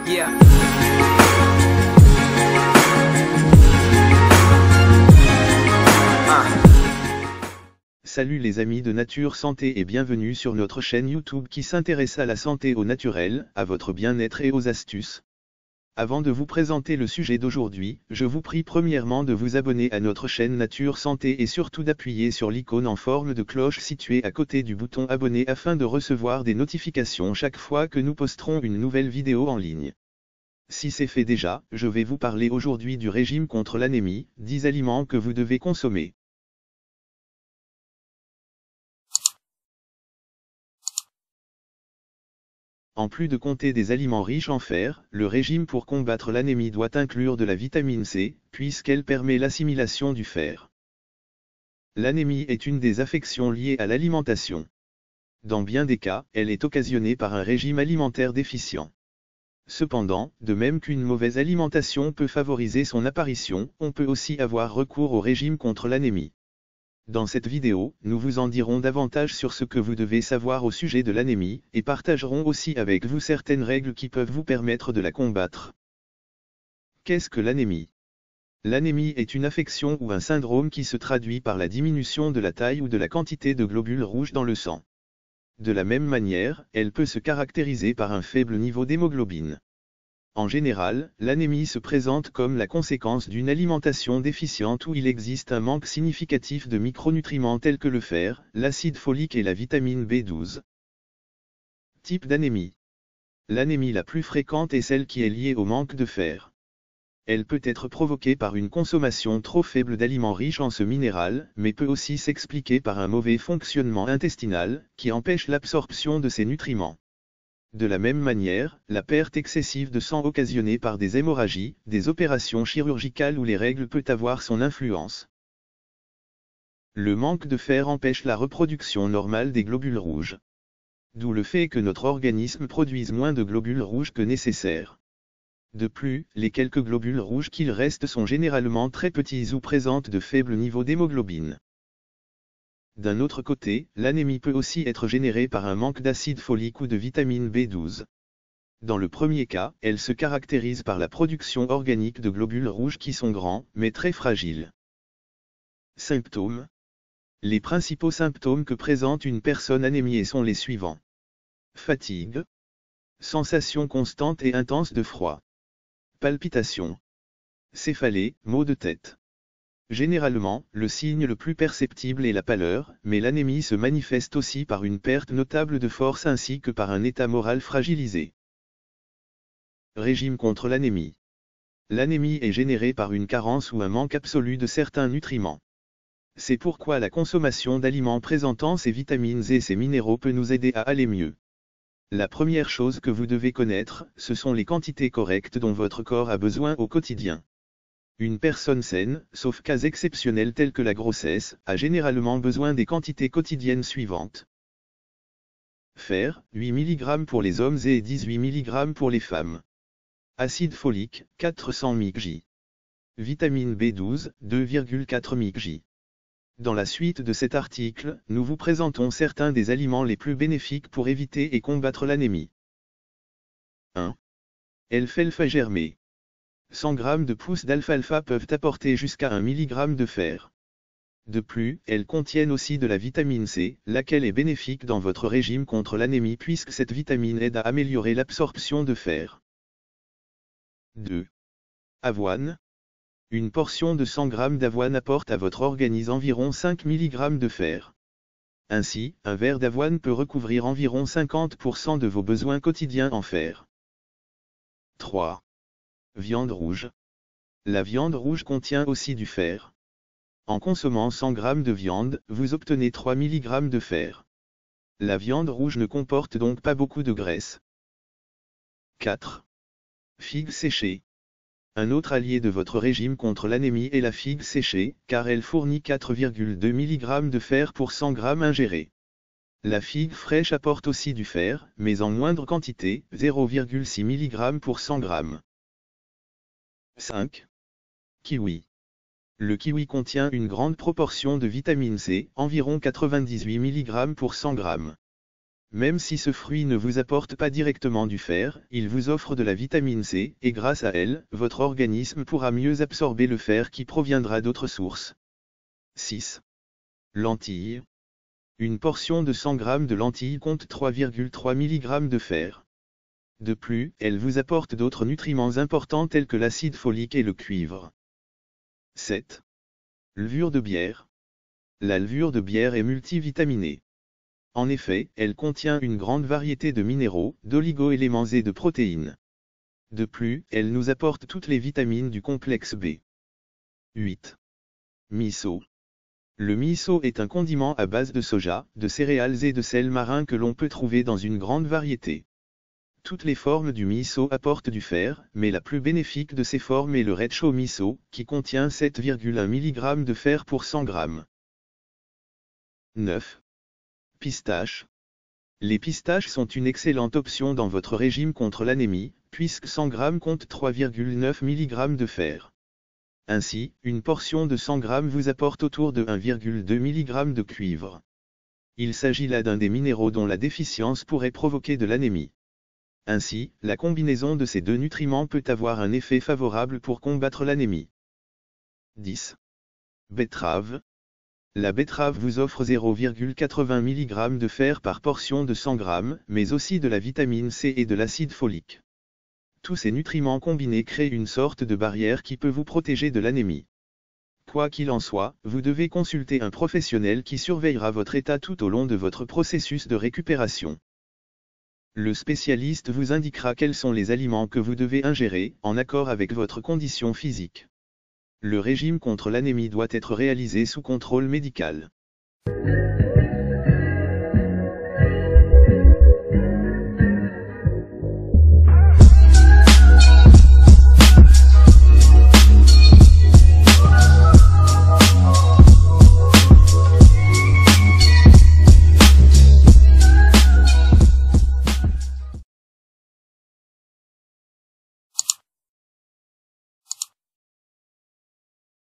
Yeah. Salut les amis de Nature Santé et bienvenue sur notre chaîne YouTube qui s'intéresse à la santé au naturel, à votre bien-être et aux astuces. Avant de vous présenter le sujet d'aujourd'hui, je vous prie premièrement de vous abonner à notre chaîne Nature Santé et surtout d'appuyer sur l'icône en forme de cloche située à côté du bouton abonner afin de recevoir des notifications chaque fois que nous posterons une nouvelle vidéo en ligne. Si c'est fait déjà, je vais vous parler aujourd'hui du régime contre l'anémie, 10 aliments que vous devez consommer. En plus de compter des aliments riches en fer, le régime pour combattre l'anémie doit inclure de la vitamine C, puisqu'elle permet l'assimilation du fer. L'anémie est une des affections liées à l'alimentation. Dans bien des cas, elle est occasionnée par un régime alimentaire déficient. Cependant, de même qu'une mauvaise alimentation peut favoriser son apparition, on peut aussi avoir recours au régime contre l'anémie. Dans cette vidéo, nous vous en dirons davantage sur ce que vous devez savoir au sujet de l'anémie, et partagerons aussi avec vous certaines règles qui peuvent vous permettre de la combattre. Qu'est-ce que l'anémie? L'anémie est une affection ou un syndrome qui se traduit par la diminution de la taille ou de la quantité de globules rouges dans le sang. De la même manière, elle peut se caractériser par un faible niveau d'hémoglobine. En général, l'anémie se présente comme la conséquence d'une alimentation déficiente où il existe un manque significatif de micronutriments tels que le fer, l'acide folique et la vitamine B12. Type d'anémie. L'anémie la plus fréquente est celle qui est liée au manque de fer. Elle peut être provoquée par une consommation trop faible d'aliments riches en ce minéral, mais peut aussi s'expliquer par un mauvais fonctionnement intestinal, qui empêche l'absorption de ces nutriments. De la même manière, la perte excessive de sang occasionnée par des hémorragies, des opérations chirurgicales ou les règles peut avoir son influence. Le manque de fer empêche la reproduction normale des globules rouges. D'où le fait que notre organisme produise moins de globules rouges que nécessaire. De plus, les quelques globules rouges qu'il reste sont généralement très petits ou présentent de faibles niveaux d'hémoglobine. D'un autre côté, l'anémie peut aussi être générée par un manque d'acide folique ou de vitamine B12. Dans le premier cas, elle se caractérise par la production organique de globules rouges qui sont grands, mais très fragiles. Symptômes. Les principaux symptômes que présente une personne anémiée sont les suivants. Fatigue. Sensation constante et intense de froid. Palpitations. Céphalée, maux de tête. Généralement, le signe le plus perceptible est la pâleur, mais l'anémie se manifeste aussi par une perte notable de force ainsi que par un état moral fragilisé. Régime contre l'anémie. L'anémie est générée par une carence ou un manque absolu de certains nutriments. C'est pourquoi la consommation d'aliments présentant ces vitamines et ces minéraux peut nous aider à aller mieux. La première chose que vous devez connaître, ce sont les quantités correctes dont votre corps a besoin au quotidien. Une personne saine, sauf cas exceptionnels tels que la grossesse, a généralement besoin des quantités quotidiennes suivantes. Fer, 8 mg pour les hommes et 18 mg pour les femmes. Acide folique, 400 mg. Vitamine B12, 2,4 mg. Dans la suite de cet article, nous vous présentons certains des aliments les plus bénéfiques pour éviter et combattre l'anémie. 1. Alfalfa germée. 100 g de pousses d'alfalfa peuvent apporter jusqu'à 1 mg de fer. De plus, elles contiennent aussi de la vitamine C, laquelle est bénéfique dans votre régime contre l'anémie puisque cette vitamine aide à améliorer l'absorption de fer. 2. Avoine. Une portion de 100 g d'avoine apporte à votre organisme environ 5 mg de fer. Ainsi, un verre d'avoine peut recouvrir environ 50% de vos besoins quotidiens en fer. 3. Viande rouge. La viande rouge contient aussi du fer. En consommant 100 g de viande, vous obtenez 3 mg de fer. La viande rouge ne comporte donc pas beaucoup de graisse. 4. Figue séchée. Un autre allié de votre régime contre l'anémie est la figue séchée, car elle fournit 4,2 mg de fer pour 100 g ingérés. La figue fraîche apporte aussi du fer, mais en moindre quantité, 0,6 mg pour 100 g. 5. Kiwi. Le kiwi contient une grande proportion de vitamine C, environ 98 mg pour 100 g. Même si ce fruit ne vous apporte pas directement du fer, il vous offre de la vitamine C, et grâce à elle, votre organisme pourra mieux absorber le fer qui proviendra d'autres sources. 6. Lentilles. Une portion de 100 g de lentilles compte 3,3 mg de fer. De plus, elle vous apporte d'autres nutriments importants tels que l'acide folique et le cuivre. 7. Levure de bière. La levure de bière est multivitaminée. En effet, elle contient une grande variété de minéraux, d'oligo-éléments et de protéines. De plus, elle nous apporte toutes les vitamines du complexe B. 8. Miso. Le miso est un condiment à base de soja, de céréales et de sel marin que l'on peut trouver dans une grande variété. Toutes les formes du miso apportent du fer, mais la plus bénéfique de ces formes est le reicho miso, qui contient 7,1 mg de fer pour 100 g. 9. Pistaches. Les pistaches sont une excellente option dans votre régime contre l'anémie, puisque 100 g compte 3,9 mg de fer. Ainsi, une portion de 100 g vous apporte autour de 1,2 mg de cuivre. Il s'agit là d'un des minéraux dont la déficience pourrait provoquer de l'anémie. Ainsi, la combinaison de ces deux nutriments peut avoir un effet favorable pour combattre l'anémie. 10. Betterave. La betterave vous offre 0,80 mg de fer par portion de 100 g, mais aussi de la vitamine C et de l'acide folique. Tous ces nutriments combinés créent une sorte de barrière qui peut vous protéger de l'anémie. Quoi qu'il en soit, vous devez consulter un professionnel qui surveillera votre état tout au long de votre processus de récupération. Le spécialiste vous indiquera quels sont les aliments que vous devez ingérer, en accord avec votre condition physique. Le régime contre l'anémie doit être réalisé sous contrôle médical.